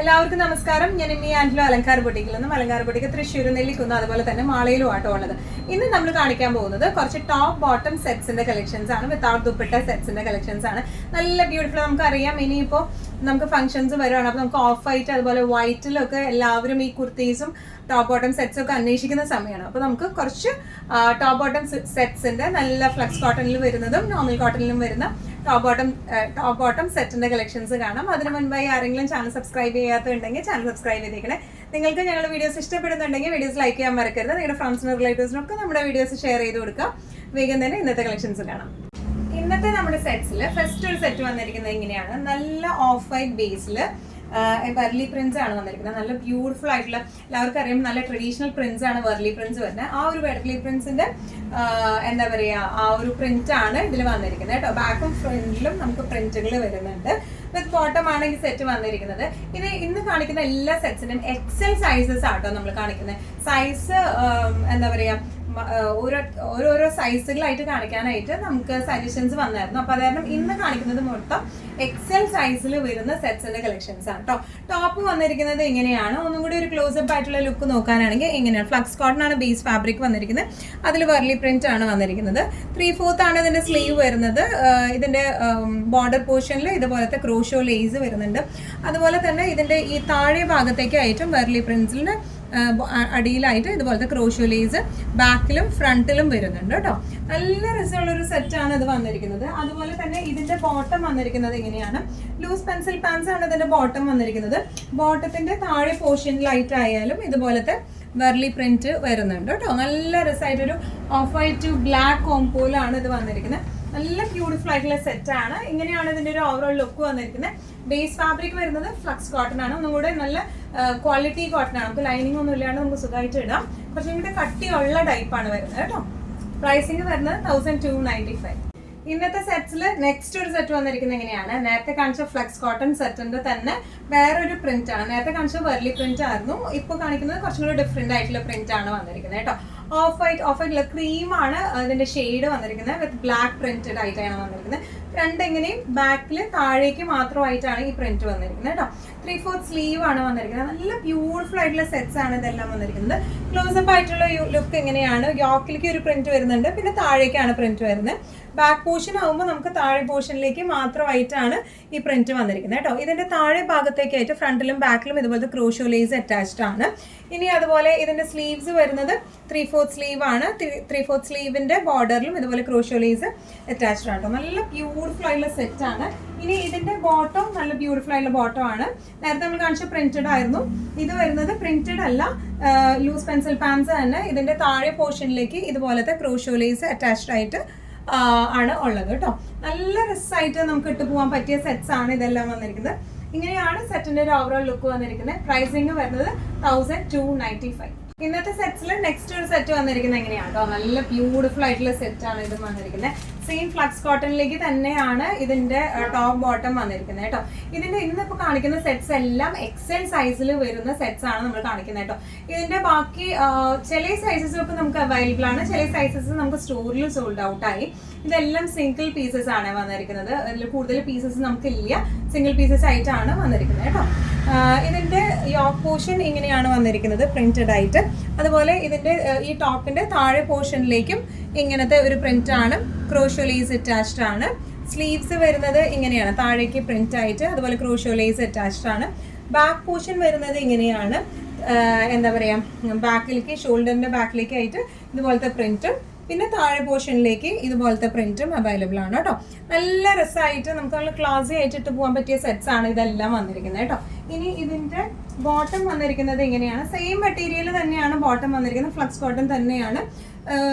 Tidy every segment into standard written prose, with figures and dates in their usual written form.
എല്ലാവർക്കും നമസ്കാരം. ഞാൻ ഇമ്മി ആൻഡ്ലോ അലങ്കാര ബൊട്ടിക്കിൽ നിന്നും അലങ്കാര ബൊട്ടിക്ക് തൃശ്ശൂർ നെല്ലിക്കുന്ന് അതുപോലെ തന്നെ മാളയിലും ആട്ടോ ഉള്ളത്. ഇന്ന് നമ്മൾ കാണിക്കാൻ പോകുന്നത് കുറച്ച് ടോപ്പ് ബോട്ടം സെറ്റ്സിന്റെ കളക്ഷൻസ് ആണ്. വിത്തൗട്ട് ദുപ്പട്ട സെറ്റ്സിന്റെ കളക്ഷൻസ് ആണ്. നല്ല ബ്യൂട്ടിഫുൾ. നമുക്കറിയാം ഇനിയിപ്പോൾ നമുക്ക് ഫംഗ്ഷൻസ് വരുവാണ്. അപ്പോൾ നമുക്ക് ഓഫ് വൈറ്റ് അതുപോലെ വൈറ്റിലൊക്കെ എല്ലാവരും ഈ കുർത്തീസും ടോപ്പ് ബോട്ടം സെറ്റ്സ് ഒക്കെ അന്വേഷിക്കുന്ന സമയമാണ്. അപ്പോൾ നമുക്ക് കുറച്ച് ടോപ്പ് ബോട്ടം സെറ്റ്സിന്റെ നല്ല ഫ്ലക്സ് കോട്ടണിൽ വരുന്നതും നോർമൽ കോട്ടണിലും വരുന്ന ടോപ്പ് ബോട്ടം സെറ്റിന്റെ കളക്ഷൻസ് കാണാം. അതിന് മുൻപായി ആരെങ്കിലും ചാനൽ സബ്സ്ക്രൈബ് ചെയ്യാത്തുണ്ടെങ്കിൽ ചാനൽ സബ്സ്ക്രൈബ് ചെയ്തേക്കണേ. നിങ്ങൾക്ക് ഞങ്ങളുടെ വീഡിയോസ് ഇഷ്ടപ്പെടുന്നുണ്ടെങ്കിൽ വീഡിയോസ് ലൈക്ക് ചെയ്യാൻ മറക്കരുത്. നിങ്ങളുടെ ഫ്രണ്ട്സിനും റിലേറ്റീവ്സിനും ഒക്കെ നമ്മുടെ വീഡിയോസ് ഷെയർ ചെയ്ത് കൊടുക്കാം. വേഗം തന്നെ ഇന്നത്തെ കളക്ഷൻസ് കാണാം. ഇന്നത്തെ നമ്മുടെ സെറ്റ്സിൽ ഫസ്റ്റ് ഒരു സെറ്റ് വന്നിരിക്കുന്നത് ഇങ്ങനെയാണ്. നല്ല of white Basil verily prints ആണ് വന്നിരിക്കുന്നത്. നല്ല ബ്യൂട്ടിഫുൾ ആയിട്ടുള്ള, എല്ലാവർക്കും അറിയാം നല്ല ട്രഡീഷണൽ പ്രിന്റ്സ് ആണ് വെർലി പ്രിന്റ്സ് വരുന്നത്. ആ ഒരു വെർലി പ്രിന്റ്സിന്റെ എന്താ പറയുക, ആ ഒരു പ്രിന്റ് ആണ് ഇതിൽ വന്നിരിക്കുന്നത് കേട്ടോ. ബാക്കും ഫ്രണ്ടിലും നമുക്ക് പ്രിന്റുകൾ വരുന്നുണ്ട്. വിത്ത് ബോട്ടം ആണ് ഈ സെറ്റ് വന്നിരിക്കുന്നത്. ഇത് ഇന്ന് കാണിക്കുന്ന എല്ലാ സെറ്റ്സിനും എക്സൽ സൈസസ് ആട്ടോ നമ്മൾ കാണിക്കുന്നത്. സൈസ് എന്താ പറയുക, ഓരോരോ സൈസുകളായിട്ട് കാണിക്കാനായിട്ട് നമുക്ക് സജഷൻസ് വന്നായിരുന്നു. അപ്പൊ അതായത് ഇന്ന് കാണിക്കുന്നത് മൊത്തം എക്സൽ സൈസിൽ വരുന്ന സെറ്റ്സിന്റെ കളക്ഷൻസ് ആണ് കേട്ടോ. ടോപ്പ് വന്നിരിക്കുന്നത് ഇങ്ങനെയാണ്. ഒന്നും കൂടി ഒരു ക്ലോസപ്പ് ആയിട്ടുള്ള ലുക്ക് നോക്കാനാണെങ്കിൽ ഇങ്ങനെയാണ്. ഫ്ലക്സ് കോട്ടൺ ആണ് ബേസ് ഫാബ്രിക് വന്നിരിക്കുന്നത്. അതിൽ വെർലി പ്രിന്റ് ആണ് വന്നിരിക്കുന്നത്. 3/4 ആണ് ഇതിന്റെ സ്ലീവ് വരുന്നത്. ഇതിന്റെ ബോർഡർ പോർഷനിൽ ഇതുപോലത്തെ ക്രോഷോ ലേസ് വരുന്നുണ്ട്. അതുപോലെ തന്നെ ഇതിന്റെ ഈ താഴെ ഭാഗത്തേക്കായിട്ടും വെർലി പ്രിന്റ്സിന്റെ അടിയിലായിട്ട് ഇതുപോലത്തെ ക്രോഷോ ലേസ് ബാക്കിലും ഫ്രണ്ടിലും വരുന്നുണ്ട് കേട്ടോ. നല്ല രസമുള്ളൊരു സെറ്റാണ് ഇത് വന്നിരിക്കുന്നത്. അതുപോലെ തന്നെ ഇതിന്റെ ബോട്ടം വന്നിരിക്കുന്നത് ഇങ്ങനെയാണ്. ലൂസ് പെൻസിൽ പാൻസ് ആണ് ഇതിന്റെ ബോട്ടം വന്നിരിക്കുന്നത്. ബോട്ടത്തിന്റെ താഴെ പോർഷനിലായിട്ട് ആയാലും ഇതുപോലത്തെ വെർലി പ്രിന്റ് വരുന്നുണ്ട് കേട്ടോ. നല്ല രസമായിട്ടൊരു ഓഫ് വൈറ്റ് ബ്ലാക്ക് കോംപോയിലാണ് ഇത് വന്നിരിക്കുന്നത്. നല്ല ബ്യൂട്ടിഫുൾ ആയിട്ടുള്ള സെറ്റ് ആണ്. ഇങ്ങനെയാണ് ഇതിന്റെ ഒരു ഓവറോൾ ലുക്ക് വന്നിരിക്കുന്നത്. ബേസ് ഫാബ്രിക് വരുന്നത് ഫ്ലക്സ് കോട്ടൺ ആണ്. ഒന്നും കൂടെ നല്ല ക്വാളിറ്റി കോട്ടൺ ആണ്. നമുക്ക് ലൈനിങ് ഒന്നും ഇല്ലാണ്ട് നമുക്ക് സുഖമായിട്ട് ഇടാം. കുറച്ചും കൂടെ കട്ടിയുള്ള ടൈപ്പാണ് വരുന്നത് കേട്ടോ. പ്രൈസിങ് വരുന്നത് 1295. ഇന്നത്തെ സെറ്റ്സിൽ നെക്സ്റ്റ് ഒരു സെറ്റ് വന്നിരിക്കുന്നത് എങ്ങനെയാണ്. നേരത്തെ കാണിച്ച ഫ്ലക്സ് കോട്ടൺ സെറ്റിന്റെ തന്നെ വേറൊരു പ്രിന്റ് ആണ്. നേരത്തെ കാണിച്ച വെർലി പ്രിന്റ് ആയിരുന്നു. ഇപ്പൊ കാണിക്കുന്നത് കുറച്ചും കൂടി ഡിഫറെന്റ് ആയിട്ടുള്ള പ്രിന്റ് ആണ് വന്നിരിക്കുന്നത് കേട്ടോ. ഓഫ് വൈറ്റ് ക്രീം ആണ് അതിന്റെ ഷെയ്ഡ് വന്നിരിക്കുന്നത്. വിത്ത് ബ്ലാക്ക് പ്രിന്റഡ് ആയിട്ടാണ് വന്നിരിക്കുന്നത്. ഫ്രണ്ട് എങ്ങനെയും ബാക്കിൽ താഴേക്ക് മാത്രമായിട്ടാണ് ഈ പ്രിന്റ് വന്നിരിക്കുന്നത് കേട്ടോ. 3/4 സ്ലീവ് ആണ് വന്നിരിക്കുന്നത്. നല്ല ബ്യൂട്ടിഫുൾ ആയിട്ടുള്ള സെറ്റ്സ് ആണ് ഇതെല്ലാം വന്നിരിക്കുന്നത്. ക്ലോസപ്പ് ആയിട്ടുള്ള ലുക്ക് എങ്ങനെയാണ്. യോക്കിലേക്ക് ഒരു പ്രിന്റ് വരുന്നുണ്ട്, പിന്നെ താഴേക്കാണ് പ്രിന്റ് വരുന്നത്. ബാക്ക് പോർഷൻ ആകുമ്പോൾ നമുക്ക് താഴെ പോർഷനിലേക്ക് മാത്രമായിട്ടാണ് ഈ പ്രിന്റ് വന്നിരിക്കുന്നത് കേട്ടോ. ഇതിന്റെ താഴെ ഭാഗത്തേക്കായിട്ട് ഫ്രണ്ടിലും ബാക്കിലും ഇതുപോലത്തെ ക്രോഷോ ലേസ് അറ്റാച്ച്ഡ് ആണ്. ഇനി അതുപോലെ ഇതിന്റെ സ്ലീവ്സ് വരുന്നത് 3/4 സ്ലീവ് ആണ്. 3/4 സ്ലീവിന്റെ ബോർഡറിലും ഇതുപോലെ ക്രോഷോ ലേസ് അറ്റാച്ച്ഡ് ആണ്. നല്ല ബ്യൂട്ടിഫുൾ ആയിട്ടുള്ള സെറ്റ് ആണ്. ഇനി ഇതിന്റെ ബോട്ടം നല്ല ബ്യൂട്ടിഫുൾ ആയിട്ടുള്ള ബോട്ടം ആണ്. നേരത്തെ നമ്മൾ കാണിച്ച പ്രിന്റഡ് ആയിരുന്നു. ഇത് വരുന്നത് പ്രിന്റഡ് അല്ല, ലൂസ് പെൻസിൽ പാൻസ് തന്നെ. ഇതിന്റെ താഴെ പോർഷനിലേക്ക് ഇതുപോലത്തെ ക്രോഷോ ലേസ് അറ്റാച്ച്ഡ് ആയിട്ട് ആണ് ഉള്ളത് കേട്ടോ. നല്ല രസമായിട്ട് നമുക്ക് ഇട്ട് പോകാൻ പറ്റിയ സെറ്റ്സ് ആണ് ഇതെല്ലാം വന്നിരിക്കുന്നത്. ഇങ്ങനെയാണ് സെറ്റിന്റെ ഒരു ഓവറോൾ ലുക്ക് വന്നിരിക്കുന്നത്. പ്രൈസിങ് വരുന്നത് 1295. ഇന്നത്തെ സെറ്റ്സിൽ നെക്സ്റ്റ് ഒരു സെറ്റ് വന്നിരിക്കുന്നത് എങ്ങനെയാണ് കേട്ടോ. നല്ല ബ്യൂട്ടിഫുൾ ആയിട്ടുള്ള സെറ്റ് ആണ് ഇത് വന്നിരിക്കുന്നത്. സെയിം ഫ്ലക്സ് കോട്ടണിലേക്ക് തന്നെയാണ് ഇതിന്റെ ടോപ്പ് ബോട്ടം വന്നിരിക്കുന്നത് കേട്ടോ. ഇതിന്റെ ഇന്നിപ്പോൾ കാണിക്കുന്ന സെറ്റ്സ് എല്ലാം എക്സൽ സൈസിൽ വരുന്ന സെറ്റ്സ് ആണ് നമ്മൾ കാണിക്കുന്നത് കേട്ടോ. ഇതിന്റെ ബാക്കി ചില സൈസസ് ഒക്കെ നമുക്ക് അവൈലബിൾ ആണ്, ചില സൈസസ് നമുക്ക് സ്റ്റോറിൽ സോൾഡ് ഔട്ട് ആയി. ഇതെല്ലാം സിംഗിൾ പീസസ് ആണ് വന്നിരിക്കുന്നത്. അതിൽ കൂടുതൽ പീസസ് നമുക്കില്ല, സിംഗിൾ പീസസ് ആയിട്ടാണ് വന്നിരിക്കുന്നത് കേട്ടോ. ഇതിന്റെ യോക്ക് പോർഷൻ ഇങ്ങനെയാണ് വന്നിരിക്കുന്നത് പ്രിന്റഡ് ആയിട്ട്. അതുപോലെ ഇതിന്റെ ഈ ടോപ്പിന്റെ താഴെ പോർഷനിലേക്കും ഇങ്ങനത്തെ ഒരു പ്രിന്റ് ആണ്. ക്രോഷോ ലേസ് അറ്റാച്ച്ഡ് ആണ്. സ്ലീവ്സ് വരുന്നത് ഇങ്ങനെയാണ്, താഴേക്ക് പ്രിന്റ് ആയിട്ട്. അതുപോലെ ക്രോഷോ ലേസ് അറ്റാച്ച്ഡ് ആണ്. ബാക്ക് പോർഷൻ വരുന്നത് ഇങ്ങനെയാണ്. എന്താ പറയാ, ബാക്കിലേക്ക് ഷോൾഡറിന്റെ ബാക്കിലേക്ക് ആയിട്ട് ഇതുപോലത്തെ പ്രിന്റും പിന്നെ താഴെ പോർഷനിലേക്ക് ഇതുപോലത്തെ പ്രിന്റും അവൈലബിൾ ആണ് കേട്ടോ. നല്ല രസമായിട്ട് നമുക്ക് നല്ല ക്ലാസി ആയിട്ട് ഇട്ട് പോകാൻ പറ്റിയ സെറ്റ്സ് ആണ് ഇതെല്ലാം വന്നിരിക്കുന്നത് കേട്ടോ. ഇനി ഇതിന്റെ ബോട്ടം വന്നിരിക്കുന്നത് ഇങ്ങനെയാണ്. സെയിം മെറ്റീരിയൽ തന്നെയാണ് ബോട്ടം വന്നിരിക്കുന്നത്. ഫ്ലക്സ് കോട്ടൺ തന്നെയാണ്.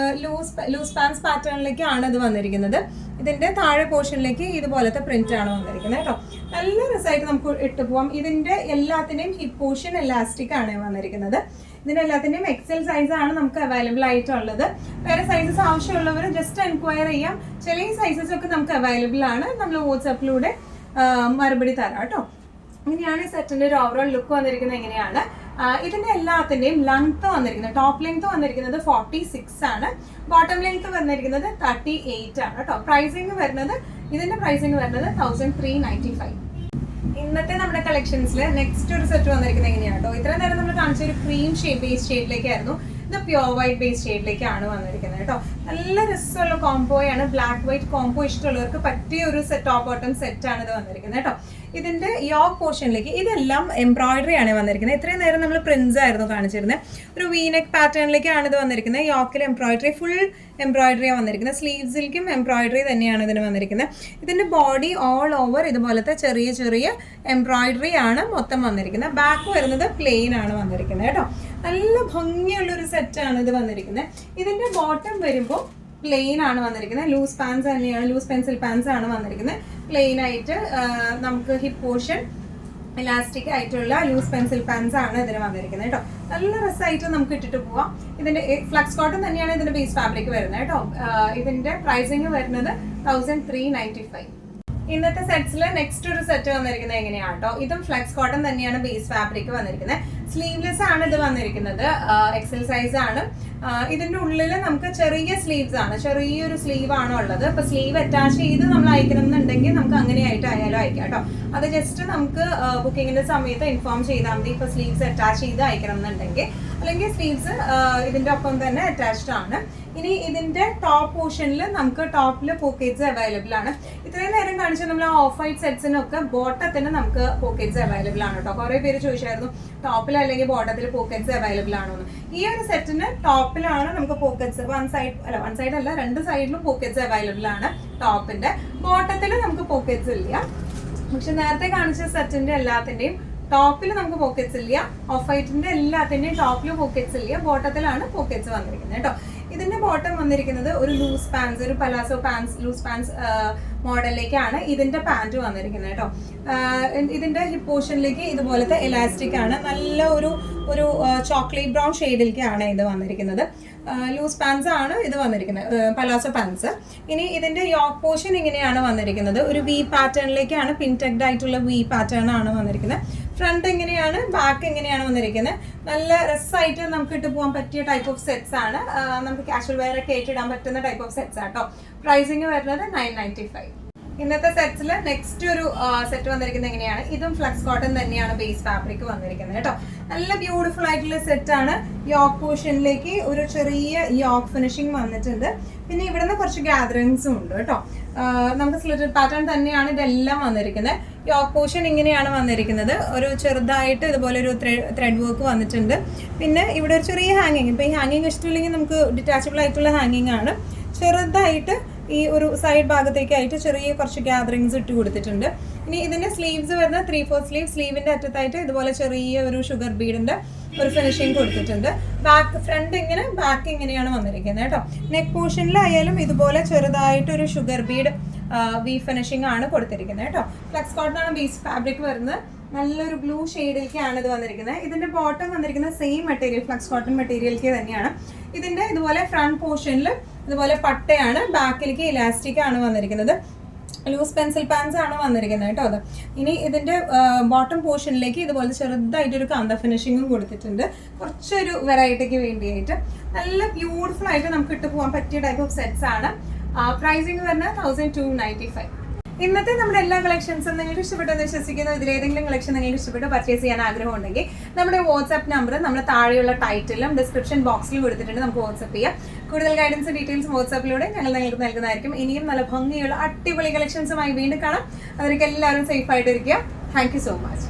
ലൂസ് പാൻസ് പാറ്റേണിലേക്കാണ് ഇത് വന്നിരിക്കുന്നത്. ഇതിന്റെ താഴെ പോർഷനിലേക്ക് ഇതുപോലത്തെ പ്രിന്റ് ആണ് വന്നിരിക്കുന്നത് കേട്ടോ. നല്ല രസമായിട്ട് നമുക്ക് ഇട്ട് പോവാം. ഇതിന്റെ എല്ലാത്തിന്റെയും ഹിപ്പ് പോർഷൻ എലാസ്റ്റിക് ആണ് വന്നിരിക്കുന്നത്. ഇതിന്റെ എല്ലാത്തിന്റെയും എക്സൽ സൈസ് ആണ് നമുക്ക് അവൈലബിൾ ആയിട്ടുള്ളത്. വേറെ സൈസസ് ആവശ്യമുള്ളവർ ജസ്റ്റ് എൻക്വയർ ചെയ്യാം. ചില സൈസസ് ഒക്കെ നമുക്ക് അവൈലബിൾ ആണ്. നമ്മൾ വാട്സാപ്പിലൂടെ മറുപടി തരാം കേട്ടോ. ഇങ്ങനെയാണ് സെറ്റിന്റെ ഒരു ഓവറോൾ ലുക്ക് വന്നിരിക്കുന്നത്. എങ്ങനെയാണ് ഇതിന്റെ എല്ലാത്തിന്റെയും ലെങ്ത് വന്നിരിക്കുന്നത്. ടോപ്പ് ലെങ്ത് വന്നിരിക്കുന്നത് 46 ആണ്. ബോട്ടം ലെങ്ത് വന്നിരിക്കുന്നത് 38 ആണ് കേട്ടോ. ഇതിന്റെ പ്രൈസിങ് വരുന്നത് 1395. ഇന്നത്തെ നമ്മുടെ കളക്ഷൻസിൽ നെക്സ്റ്റ് ഒരു സെറ്റ് വന്നിരിക്കുന്നത് എങ്ങനെയാണ് കേട്ടോ. ഇത്രയും നേരം നമ്മൾ കാണിച്ച ഒരു ക്രീം ബേസ് ഷെയ്ഡിലേക്കായിരുന്നു, ഇത് പ്യോർ വൈറ്റ് ബേസ് ഷെയ്ഡിലേക്കാണ് വന്നിരിക്കുന്നത് കേട്ടോ. നല്ല രസമുള്ള കോംബോയാണ്, ബ്ലാക്ക് വൈറ്റ് കോംബോ ഇഷ്ടമുള്ളവർക്ക് പറ്റിയ ഒരു ടോപ്പ് ബോട്ടം സെറ്റ് ആണ് ഇത് വന്നിരിക്കുന്നത് കേട്ടോ. ഇതിന്റെ യോക്ക് പോർഷനിലേക്ക് ഇതെല്ലാം എംബ്രോയിഡറി ആണ് വന്നിരിക്കുന്നത്. ഇത്രയും നേരം നമ്മൾ പ്രിന്റ്സ് ആയിരുന്നു കാണിച്ചിരുന്നത്, ഒരു വീനെക്ക് പാറ്റേണിലേക്കാണ് ഇത് വന്നിരിക്കുന്നത്. യോക്കിൽ എംബ്രോയിഡറി, ഫുൾ എംബ്രോയിഡറിയാണ് വന്നിരിക്കുന്നത്. സ്ലീവ്സിലേക്കും എംബ്രോയിഡറി തന്നെയാണ് ഇതിന് വന്നിരിക്കുന്നത്. ഇതിന്റെ ബോഡി ഓൾ ഓവർ ഇതുപോലത്തെ ചെറിയ ചെറിയ എംബ്രോയിഡറി ആണ് മൊത്തം വന്നിരിക്കുന്നത്. ബാക്ക് വരുന്നത് പ്ലെയിൻ ആണ് വന്നിരിക്കുന്നത് കേട്ടോ. നല്ല ഭംഗിയുള്ളൊരു സെറ്റാണ് ഇത് വന്നിരിക്കുന്നത്. ഇതിന്റെ ബോട്ടം വരുമ്പോൾ പ്ലെയിൻ ആണ് വന്നിരിക്കുന്നത്. ലൂസ് പാൻസ് തന്നെയാണ്, ലൂസ് പെൻസിൽ പാൻസ് ആണ് വന്നിരിക്കുന്നത്. പ്ലെയിൻ ആയിട്ട് നമുക്ക് ഹിപ്പ് പോർഷൻ ഇലാസ്റ്റിക് ആയിട്ടുള്ള ലൂസ് പെൻസിൽ പാൻസ് ആണ് ഇതിന് വന്നിരിക്കുന്നത് കേട്ടോ. നല്ല രസമായിട്ട് നമുക്ക് ഇട്ടിട്ട് പോവാം. ഇതിന്റെ ഫ്ലക്സ് കോട്ടൺ തന്നെയാണ് ഇതിന്റെ ബേസ് ഫാബ്രിക് വരുന്നത് കേട്ടോ. ഇതിന്റെ പ്രൈസിങ് വരുന്നത് 1395. ഇന്നത്തെ സെറ്റ്സിൽ നെക്സ്റ്റ് ഒരു സെറ്റ് വന്നിരിക്കുന്നത് എങ്ങനെയാണ് കേട്ടോ. ഇതും ഫ്ലെക്സ് കോട്ടൺ തന്നെയാണ് ബേസ് ഫാബ്രിക് വന്നിരിക്കുന്നത്. സ്ലീവ്ലെസ് ആണ് ഇത് വന്നിരിക്കുന്നത്, എക്സൽ സൈസ് ആണ്. ഇതിന്റെ ഉള്ളിൽ നമുക്ക് ചെറിയ സ്ലീവ്സ് ആണ്, ചെറിയൊരു സ്ലീവ് ആണ് ഉള്ളത്. ഇപ്പൊ സ്ലീവ് അറ്റാച്ച് ചെയ്ത് നമ്മൾ അയക്കണം എന്നുണ്ടെങ്കിൽ നമുക്ക് അങ്ങനെയായിട്ട് ആയാലും അയക്കാം കേട്ടോ. അത് ജസ്റ്റ് നമുക്ക് ബുക്കിങ്ങിന്റെ സമയത്ത് ഇൻഫോം ചെയ്താൽ മതി, ഇപ്പൊ സ്ലീവ്സ് അറ്റാച്ച് ചെയ്ത് അയക്കണം എന്നുണ്ടെങ്കിൽ. അല്ലെങ്കിൽ സ്ലീവ്സ് ഇതിന്റെ ഒപ്പം തന്നെ അറ്റാച്ച്ഡ് ആണ്. ഇനി ഇതിന്റെ ടോപ്പ് പോർഷനിൽ നമുക്ക് ടോപ്പിൽ പോക്കറ്റ്സ് അവൈലബിൾ ആണ്. ഇത്രയും നേരം കാണിച്ച നമ്മൾ ഓഫ് വൈറ്റ് സെറ്റ്സിനൊക്കെ ബോട്ടത്തിന് നമുക്ക് പോക്കറ്റ്സ് അവൈലബിൾ ആണ് കേട്ടോ. കുറെ പേര് ചോദിച്ചായിരുന്നു ടോപ്പിൽ അല്ലെങ്കിൽ ബോട്ടത്തിൽ പോക്കറ്റ്സ് അവൈലബിൾ ആണോ എന്ന്. ഈ ഒരു സെറ്റിന് ടോപ്പിലാണ് നമുക്ക് പോക്കറ്റ്സ്, വൺ സൈഡ് അല്ല രണ്ട് സൈഡിലും പോക്കറ്റ്സ് അവൈലബിൾ ആണ് ടോപ്പിന്റെ. ബോട്ടത്തിൽ നമുക്ക് പോക്കറ്റ്സ് ഇല്ല. പക്ഷെ നേരത്തെ കാണിച്ച സെറ്റിന്റെ എല്ലാത്തിന്റെയും ടോപ്പിൽ നമുക്ക് പോക്കറ്റ്സ് ഇല്ല. ഓഫ് വൈറ്റിന്റെ എല്ലാത്തിന്റെയും ടോപ്പിൽ പോക്കറ്റ്സ് ഇല്ല, ബോട്ടത്തിലാണ് പോക്കറ്റ്സ് വന്നിരിക്കുന്നത് കേട്ടോ. ഇതിന്റെ ബോട്ടം വന്നിരിക്കുന്നത് ഒരു ലൂസ് പാൻസ്, ഒരു പലാസോ പാൻസ്, ലൂസ് പാൻസ് മോഡലിലേക്കാണ് ഇതിന്റെ പാൻറ് വന്നിരിക്കുന്നത് കേട്ടോ. ഇതിന്റെ ഹിപ്പ് പോർഷനിലേക്ക് ഇതുപോലത്തെ എലാസ്റ്റിക് ആണ്, നല്ല ഒരു ചോക്ലേറ്റ് ബ്രൗൺ ഷെയ്ഡിലേക്കാണ് ഇത് വന്നിരിക്കുന്നത്. ലൂസ് പാൻസ് ആണ് ഇത് വന്നിരിക്കുന്നത്, പലാസോ പാൻസ്. ഇനി ഇതിന്റെ യോക്ക് പോർഷൻ ഇങ്ങനെയാണ് വന്നിരിക്കുന്നത്, ഒരു വി പാറ്റേണിലേക്കാണ്, പിൻടെക്ഡ് ആയിട്ടുള്ള വി പാറ്റേൺ ആണ് വന്നിരിക്കുന്നത്. ഫ്രണ്ട് എങ്ങനെയാണ്, ബാക്ക് എങ്ങനെയാണ് വന്നിരിക്കുന്നത്. നല്ല രസമായിട്ട് നമുക്ക് ഇട്ട് പോകാൻ പറ്റിയ ടൈപ്പ് ഓഫ് സെറ്റ്സ് ആണ്. നമുക്ക് കാഷ്വൽ വെയർ ഒക്കെ ആയിട്ട് ഇടാൻ പറ്റുന്ന ടൈപ്പ് ഓഫ് സെറ്റ്സ് ആട്ടോ. പ്രൈസിങ് വരുന്നത് 995. ഇന്നത്തെ സെറ്റ്സിൽ നെക്സ്റ്റ് ഒരു സെറ്റ് വന്നിരിക്കുന്നത് എങ്ങനെയാണ്, ഇതും ഫ്ലക്സ് കോട്ടൺ തന്നെയാണ് ബേസ് ഫാബ്രിക് വന്നിരിക്കുന്നത് കേട്ടോ. നല്ല ബ്യൂട്ടിഫുൾ ആയിട്ടുള്ള സെറ്റ് ആണ്. യോക്ക് പോർഷനിലേക്ക് ഒരു ചെറിയ യോക്ക് ഫിനിഷിംഗ് വന്നിട്ടുണ്ട്. പിന്നെ ഇവിടുന്ന് കുറച്ച് ഗ്യാദറിങ്സും ഉണ്ട് കേട്ടോ. നമുക്ക് സ്ലിറ്റഡ് പാറ്റേൺ തന്നെയാണ് ഇതെല്ലാം വന്നിരിക്കുന്നത്. യോക്ക് പോർഷൻ ഇങ്ങനെയാണ് വന്നിരിക്കുന്നത്, ഒരു ചെറുതായിട്ട് ഇതുപോലെ ഒരു ത്രെഡ് വർക്ക് വന്നിട്ടുണ്ട്. പിന്നെ ഇവിടെ ഒരു ചെറിയ ഹാങ്ങിങ്, ഇപ്പൊ ഈ ഹാങ്ങിങ് ഇഷ്ടമില്ലെങ്കിൽ നമുക്ക് ഡിറ്റാച്ചബിൾ ആയിട്ടുള്ള ഹാങ്ങിങ് ആണ്. ചെറുതായിട്ട് ഈ ഒരു സൈഡ് ഭാഗത്തേക്കായിട്ട് ചെറിയ കുറച്ച് ഗ്യാദറിങ്സ് ഇട്ട് കൊടുത്തിട്ടുണ്ട്. ഇനി ഇതിന്റെ സ്ലീവ്സ് വരുന്ന 3/4 സ്ലീവ്, സ്ലീവിന്റെ അറ്റത്തായിട്ട് ഇതുപോലെ ചെറിയ ഒരു ഷുഗർ ബീഡിന്റെ ഒരു ഫിനിഷിങ് കൊടുത്തിട്ടുണ്ട്. ബാക്ക് ഫ്രണ്ട് ഇങ്ങനെ, ബാക്ക് ഇങ്ങനെയാണ് വന്നിരിക്കുന്നത് കേട്ടോ. നെക്ക് പോർഷനിലായാലും ഇതുപോലെ ചെറുതായിട്ട് ഒരു ഷുഗർ ബീഡ് വി ഫിനിഷിംഗ് ആണ് കൊടുത്തിരിക്കുന്നത് കേട്ടോ. ഫ്ലക്സ് കോട്ടൺ ആണ് ബേസ് ഫാബ്രിക് വരുന്നത്. നല്ലൊരു ബ്ലൂ ഷെയ്ഡിലേക്കാണ് ഇത് വന്നിരിക്കുന്നത്. ഇതിന്റെ ബോട്ടം വന്നിരിക്കുന്നത് സെയിം മെറ്റീരിയൽ, ഫ്ലക്സ് കോട്ടൺ മെറ്റീരിയലിലേക്ക് തന്നെയാണ്. ഇതിന്റെ ഇതുപോലെ ഫ്രണ്ട് പോർഷനിൽ ഇതുപോലെ പട്ടയാണ്, ബാക്കിലേക്ക് ഇലാസ്റ്റിക് ആണ് വന്നിരിക്കുന്നത്. ലൂസ് പെൻസിൽ പാൻസ് ആണ് വന്നിരിക്കുന്നത് കേട്ടോ. അത് ഇനി ഇതിന്റെ ബോട്ടം പോർഷനിലേക്ക് ഇതുപോലെ ചെറുതായിട്ടൊരു കാന്ത ഫിനിഷിങ്ങും കൊടുത്തിട്ടുണ്ട്, കുറച്ചൊരു വെറൈറ്റിക്ക് വേണ്ടിയായിട്ട്. നല്ല ബ്യൂട്ടിഫുൾ ആയിട്ട് നമുക്ക് ഇട്ട് പോകാൻ പറ്റിയ ടൈപ്പ് ഓഫ് സെറ്റ്സ് ആണ്. പ്രൈസിങ് വരുന്നത് 1295. ഇന്നത്തെ നമ്മുടെ എല്ലാ കളക്ഷൻസും നിങ്ങൾക്ക് ഇഷ്ടപ്പെട്ടെന്ന് വിശ്വസിക്കുന്നു. ഇതിലേതെങ്കിലും കളക്ഷൻ നിങ്ങൾക്ക് ഇഷ്ടപ്പെട്ട് പർച്ചേസ് ചെയ്യാൻ ആഗ്രഹമുണ്ടെങ്കിൽ നമ്മുടെ വാട്സ്ആപ്പ് നമ്പർ നമ്മൾ താഴെയുള്ള ടൈറ്റിലും ഡിസ്ക്രിപ്ഷൻ ബോക്സിലും കൊടുത്തിട്ടുണ്ട്, നമുക്ക് വാട്സ്ആപ്പ് ചെയ്യാം. കൂടുതൽ ഗൈഡൻസ് ഡീറ്റെയിൽസ് വാട്സ്ആപ്പിലൂടെ ഞങ്ങൾ നിങ്ങൾക്ക് നൽകുന്നതായിരിക്കും. ഇനിയും നല്ല ഭംഗിയുള്ള അടിപൊളി കളക്ഷൻസുമായി വീണ്ടും കാണാം. അതിലേക്ക് എല്ലാവരും സേഫ് ആയിട്ടിരിക്കുക. Thank you so much.